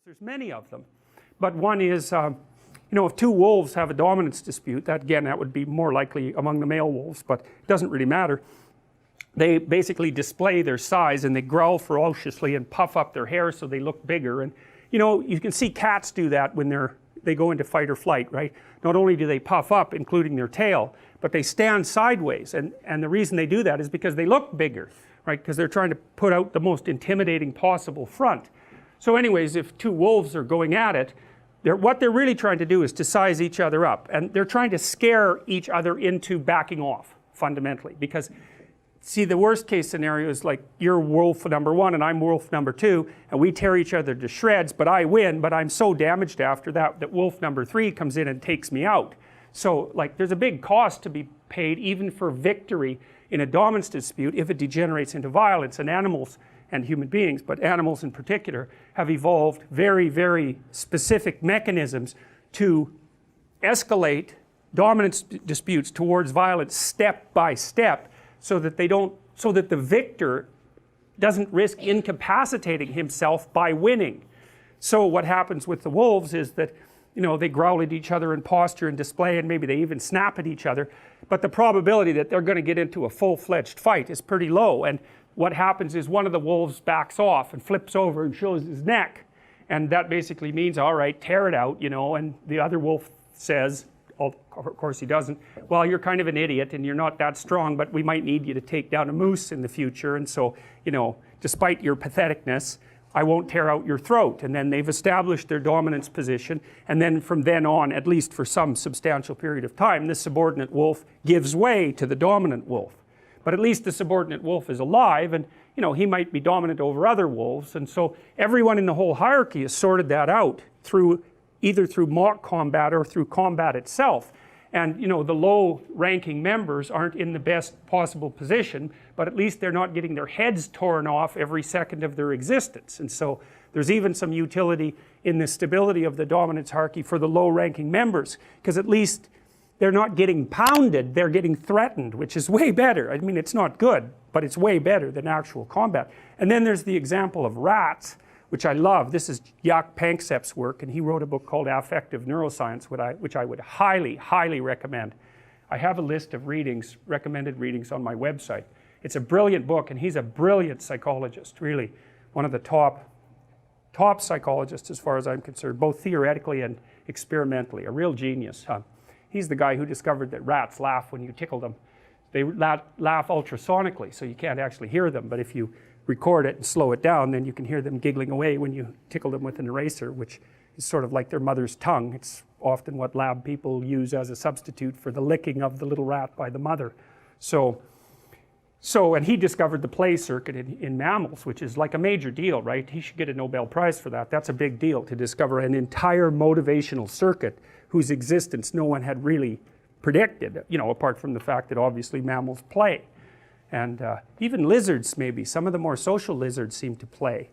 There's many of them, but one is, if two wolves have a dominance dispute, that would be more likely among the male wolves, but it doesn't really matter. They basically display their size and they growl ferociously and puff up their hair so they look bigger. And you can see cats do that when they go into fight or flight, right? Not only do they puff up, including their tail, but they stand sideways, and the reason they do that is because they look bigger, right? Because they're trying to put out the most intimidating possible front. So anyways, if two wolves are going at it, what they're really trying to do is to size each other up, and they're trying to scare each other into backing off, fundamentally. Because, see, the worst case scenario is like you're wolf number 1 and I'm wolf number 2, and we tear each other to shreds, but I win, but I'm so damaged after that that wolf number 3 comes in and takes me out. So like there's a big cost to be paid even for victory in a dominance dispute if it degenerates into violence. And animals and human beings, but animals in particular, have evolved very, very specific mechanisms to escalate dominance disputes towards violence step by step, so that the victor doesn't risk incapacitating himself by winning. So what happens with the wolves is that they growl at each other in posture and display, and maybe they even snap at each other, but the probability that they're going to get into a full-fledged fight is pretty low. And what happens is one of the wolves backs off and flips over and shows his neck, and that basically means, all right, tear it out, and the other wolf says, of course he doesn't, well, you're kind of an idiot and you're not that strong, but we might need you to take down a moose in the future, and so despite your patheticness, I won't tear out your throat. And then they've established their dominance position, and then from then on, at least for some substantial period of time, the subordinate wolf gives way to the dominant wolf. But at least the subordinate wolf is alive, and he might be dominant over other wolves. And so everyone in the whole hierarchy has sorted that out either through mock combat or through combat itself. And the low ranking members aren't in the best possible position, but at least they're not getting their heads torn off every second of their existence. And so there's even some utility in the stability of the dominance hierarchy for the low ranking members, because at least they're not getting pounded, they're getting threatened, which is way better. I mean, it's not good, but it's way better than actual combat. And then there's the example of rats, which I love. This is Jaak Panksepp's work, and he wrote a book called Affective Neuroscience, which I would highly, highly recommend. I have a list of recommended readings on my website. It's a brilliant book, and he's a brilliant psychologist, really. One of the top psychologists as far as I'm concerned, both theoretically and experimentally, a real genius. He's the guy who discovered that rats laugh when you tickle them. They laugh ultrasonically, so you can't actually hear them, but if you record it and slow it down, then you can hear them giggling away when you tickle them with an eraser, which is sort of like their mother's tongue. It's often what lab people use as a substitute for the licking of the little rat by the mother. And he discovered the play circuit in mammals, which is like a major deal, right? He should get a Nobel Prize for that. That's a big deal, to discover an entire motivational circuit whose existence no one had really predicted, apart from the fact that obviously mammals play. And even lizards, maybe. Some of the more social lizards seem to play,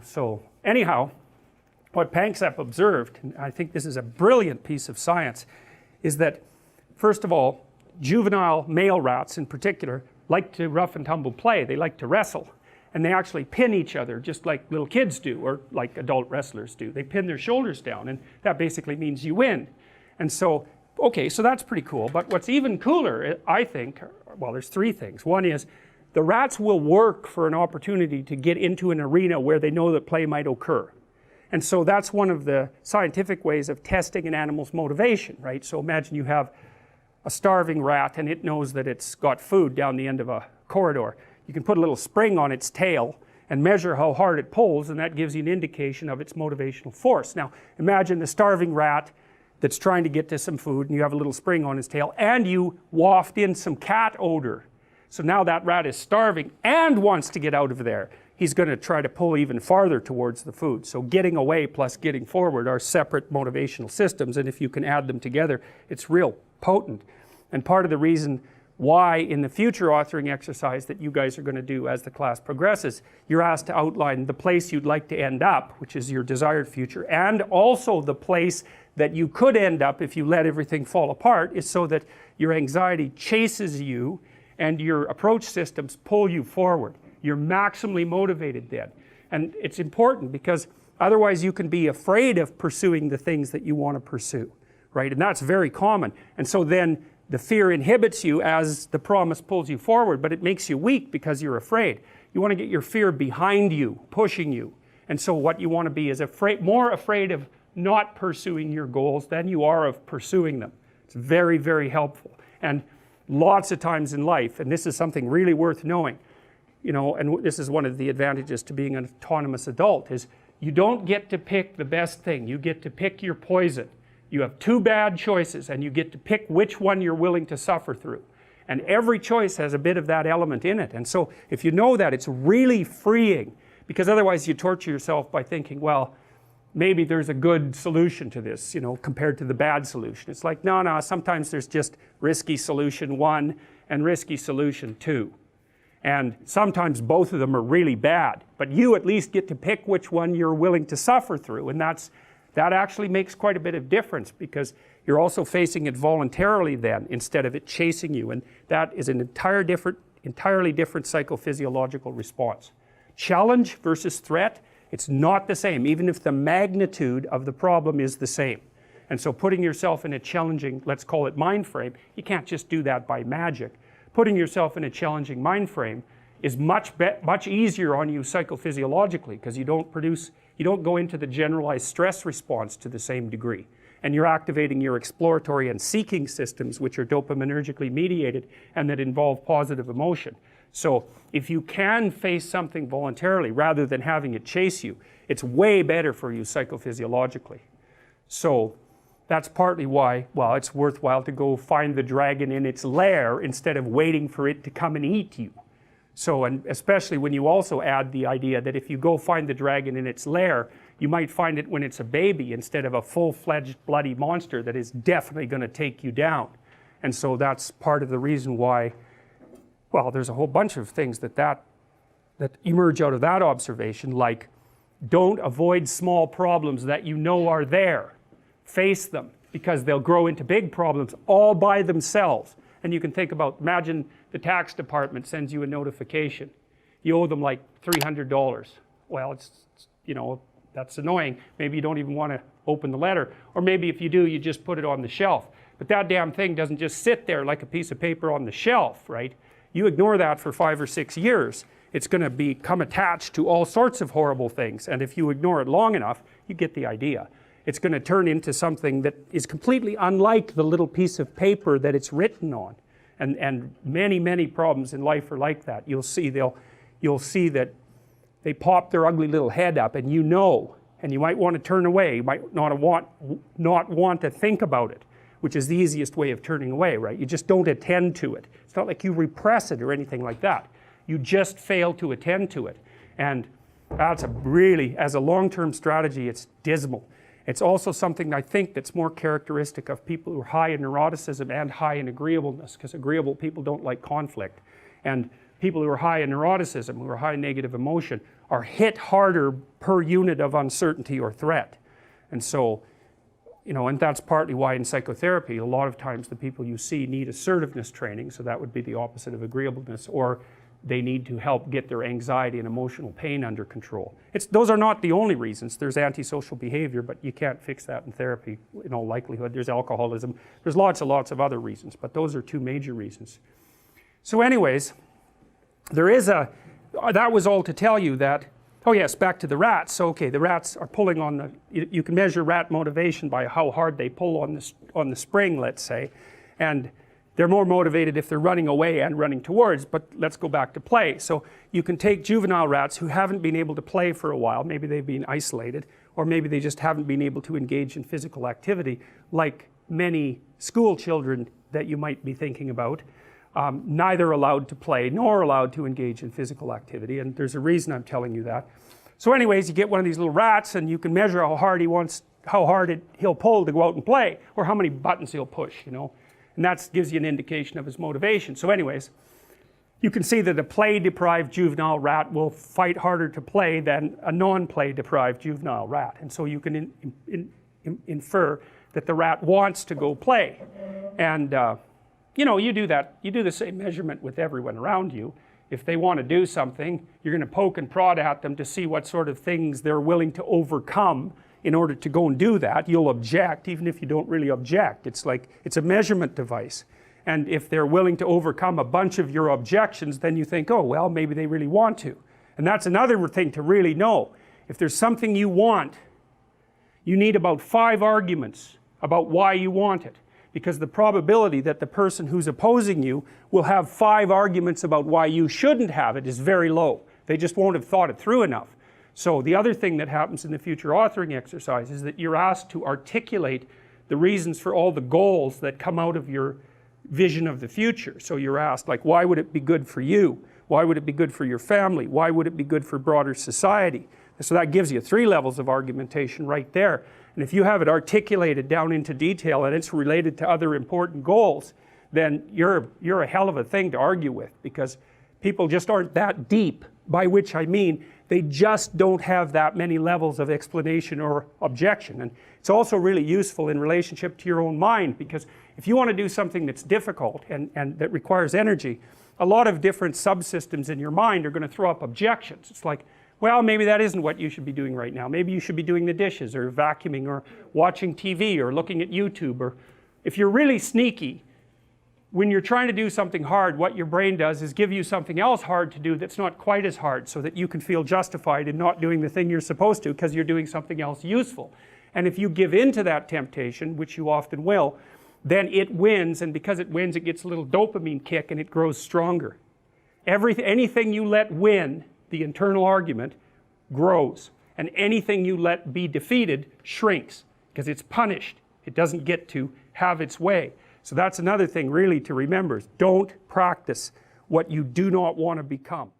So anyhow, what Panksepp observed, and I think this is a brilliant piece of science, is that, first of all, juvenile male rats in particular like to rough and tumble play. They like to wrestle. And they actually pin each other just like little kids do, or like adult wrestlers do. They pin their shoulders down, and that basically means you win. And so, okay, so that's pretty cool. But what's even cooler, I think, well, there's three things. One is the rats will work for an opportunity to get into an arena where they know that play might occur. And so that's one of the scientific ways of testing an animal's motivation, right? So imagine you have a starving rat and it knows that it's got food down the end of a corridor. You can put a little spring on its tail and measure how hard it pulls, and that gives you an indication of its motivational force. Now imagine the starving rat that's trying to get to some food, and you have a little spring on his tail, and you waft in some cat odor. So now that rat is starving and wants to get out of there. He's going to try to pull even farther towards the food. So getting away plus getting forward are separate motivational systems, and if you can add them together, it's real potent. And part of the reason why in the future authoring exercise that you guys are going to do as the class progresses, you're asked to outline the place you'd like to end up, which is your desired future, and also the place that you could end up if you let everything fall apart, is so that your anxiety chases you and your approach systems pull you forward. You're maximally motivated then. And it's important because Otherwise you can be afraid of pursuing the things that you want to pursue, right? And that's very common. And so then the fear inhibits you as the promise pulls you forward, but it makes you weak because you're afraid. You want to get your fear behind you, pushing you. And so what you want to be is more afraid of not pursuing your goals than you are of pursuing them. It's very, very helpful. And lots of times in life, and this is something really worth knowing, and this is one of the advantages to being an autonomous adult, is you don't get to pick the best thing. You get to pick your poison. You have two bad choices and you get to pick which one you're willing to suffer through. And every choice has a bit of that element in it. And so if you know that, it's really freeing, because otherwise you torture yourself by thinking, well, maybe there's a good solution to this, compared to the bad solution. It's like, no, sometimes there's just risky solution 1 and risky solution 2. And sometimes both of them are really bad, but you at least get to pick which one you're willing to suffer through. And that actually makes quite a bit of difference, because you're also facing it voluntarily then, instead of it chasing you. And that is an entirely different psychophysiological response. Challenge versus threat, it's not the same, even if the magnitude of the problem is the same. And so putting yourself in a challenging, let's call it mind frame, you can't just do that by magic. Putting yourself in a challenging mind frame is much easier on you psychophysiologically, because you don't go into the generalized stress response to the same degree. And you're activating your exploratory and seeking systems, which are dopaminergically mediated and that involve positive emotion. So if you can face something voluntarily rather than having it chase you, it's way better for you psychophysiologically. So that's partly why, well, it's worthwhile to go find the dragon in its lair instead of waiting for it to come and eat you. So, and especially when you also add the idea that if you go find the dragon in its lair, you might find it when it's a baby instead of a full-fledged bloody monster that is definitely going to take you down. And so that's part of the reason why, well, there's a whole bunch of things that emerge out of that observation, like don't avoid small problems that you know are there. Face them, because they'll grow into big problems all by themselves. And you can think about, imagine the tax department sends you a notification. You owe them like $300. Well, that's annoying. Maybe you don't even want to open the letter. Or maybe if you do, you just put it on the shelf. But that damn thing doesn't just sit there like a piece of paper on the shelf, right? You ignore that for 5 or 6 years, it's going to become attached to all sorts of horrible things. And if you ignore it long enough, you get the idea. It's going to turn into something that is completely unlike the little piece of paper that it's written on. And many, many problems in life are like that. You'll see that they pop their ugly little head up, and and you might want to turn away. You might not want to think about it, which is the easiest way of turning away, right? You just don't attend to it. It's not like you repress it or anything like that. You just fail to attend to it. And that's as a long-term strategy, it's dismal. It's also something I think that's more characteristic of people who are high in neuroticism and high in agreeableness, because agreeable people don't like conflict. And people who are high in neuroticism, who are high in negative emotion, are hit harder per unit of uncertainty or threat. And so, and that's partly why in psychotherapy, a lot of times the people you see need assertiveness training, so that would be the opposite of agreeableness, or they need to help get their anxiety and emotional pain under control. Those are not the only reasons. There's antisocial behavior, but you can't fix that in therapy in all likelihood. There's alcoholism. There's lots of other reasons, but those are 2 major reasons. So anyways, that was all to tell you that, oh yes, back to the rats. So okay, the rats are pulling on you can measure rat motivation by how hard they pull on the spring, let's say, and they're more motivated if they're running away and running towards, but let's go back to play. So you can take juvenile rats who haven't been able to play for a while, maybe they've been isolated, or maybe they just haven't been able to engage in physical activity, like many school children that you might be thinking about, neither allowed to play nor allowed to engage in physical activity, and there's a reason I'm telling you that. So anyways, you get one of these little rats and you can measure how hard he'll pull to go out and play, or how many buttons he'll push, and that gives you an indication of his motivation. So anyways, you can see that a play-deprived juvenile rat will fight harder to play than a non-play-deprived juvenile rat. And so you can infer that the rat wants to go play. And, you do that. You do the same measurement with everyone around you. if they want to do something, you're going to poke and prod at them to see what sort of things they're willing to overcome in order to go and do that. You'll object even if you don't really object. It's like, it's a measurement device. And if they're willing to overcome a bunch of your objections, then you think, oh, well, maybe they really want to. And that's another thing to really know. If there's something you want, you need about 5 arguments about why you want it. Because the probability that the person who's opposing you will have 5 arguments about why you shouldn't have it is very low. They just won't have thought it through enough. So the other thing that happens in the future authoring exercise is that you're asked to articulate the reasons for all the goals that come out of your vision of the future. So you're asked, like, why would it be good for you? Why would it be good for your family? Why would it be good for broader society? So that gives you 3 levels of argumentation right there. And if you have it articulated down into detail and it's related to other important goals, then you're a hell of a thing to argue with, because people just aren't that deep, by which I mean they just don't have that many levels of explanation or objection. And it's also really useful in relationship to your own mind, because if you want to do something that's difficult and that requires energy, a lot of different subsystems in your mind are going to throw up objections. It's like, well, maybe that isn't what you should be doing right now. Maybe you should be doing the dishes or vacuuming or watching TV or looking at YouTube. Or if you're really sneaky, when you're trying to do something hard, what your brain does is give you something else hard to do that's not quite as hard, so that you can feel justified in not doing the thing you're supposed to because you're doing something else useful. And if you give in to that temptation, which you often will, then it wins, and because it wins, it gets a little dopamine kick and it grows stronger. Anything you let win, the internal argument, grows. And anything you let be defeated shrinks, because it's punished. It doesn't get to have its way. So that's another thing really to remember, is don't practice what you do not want to become.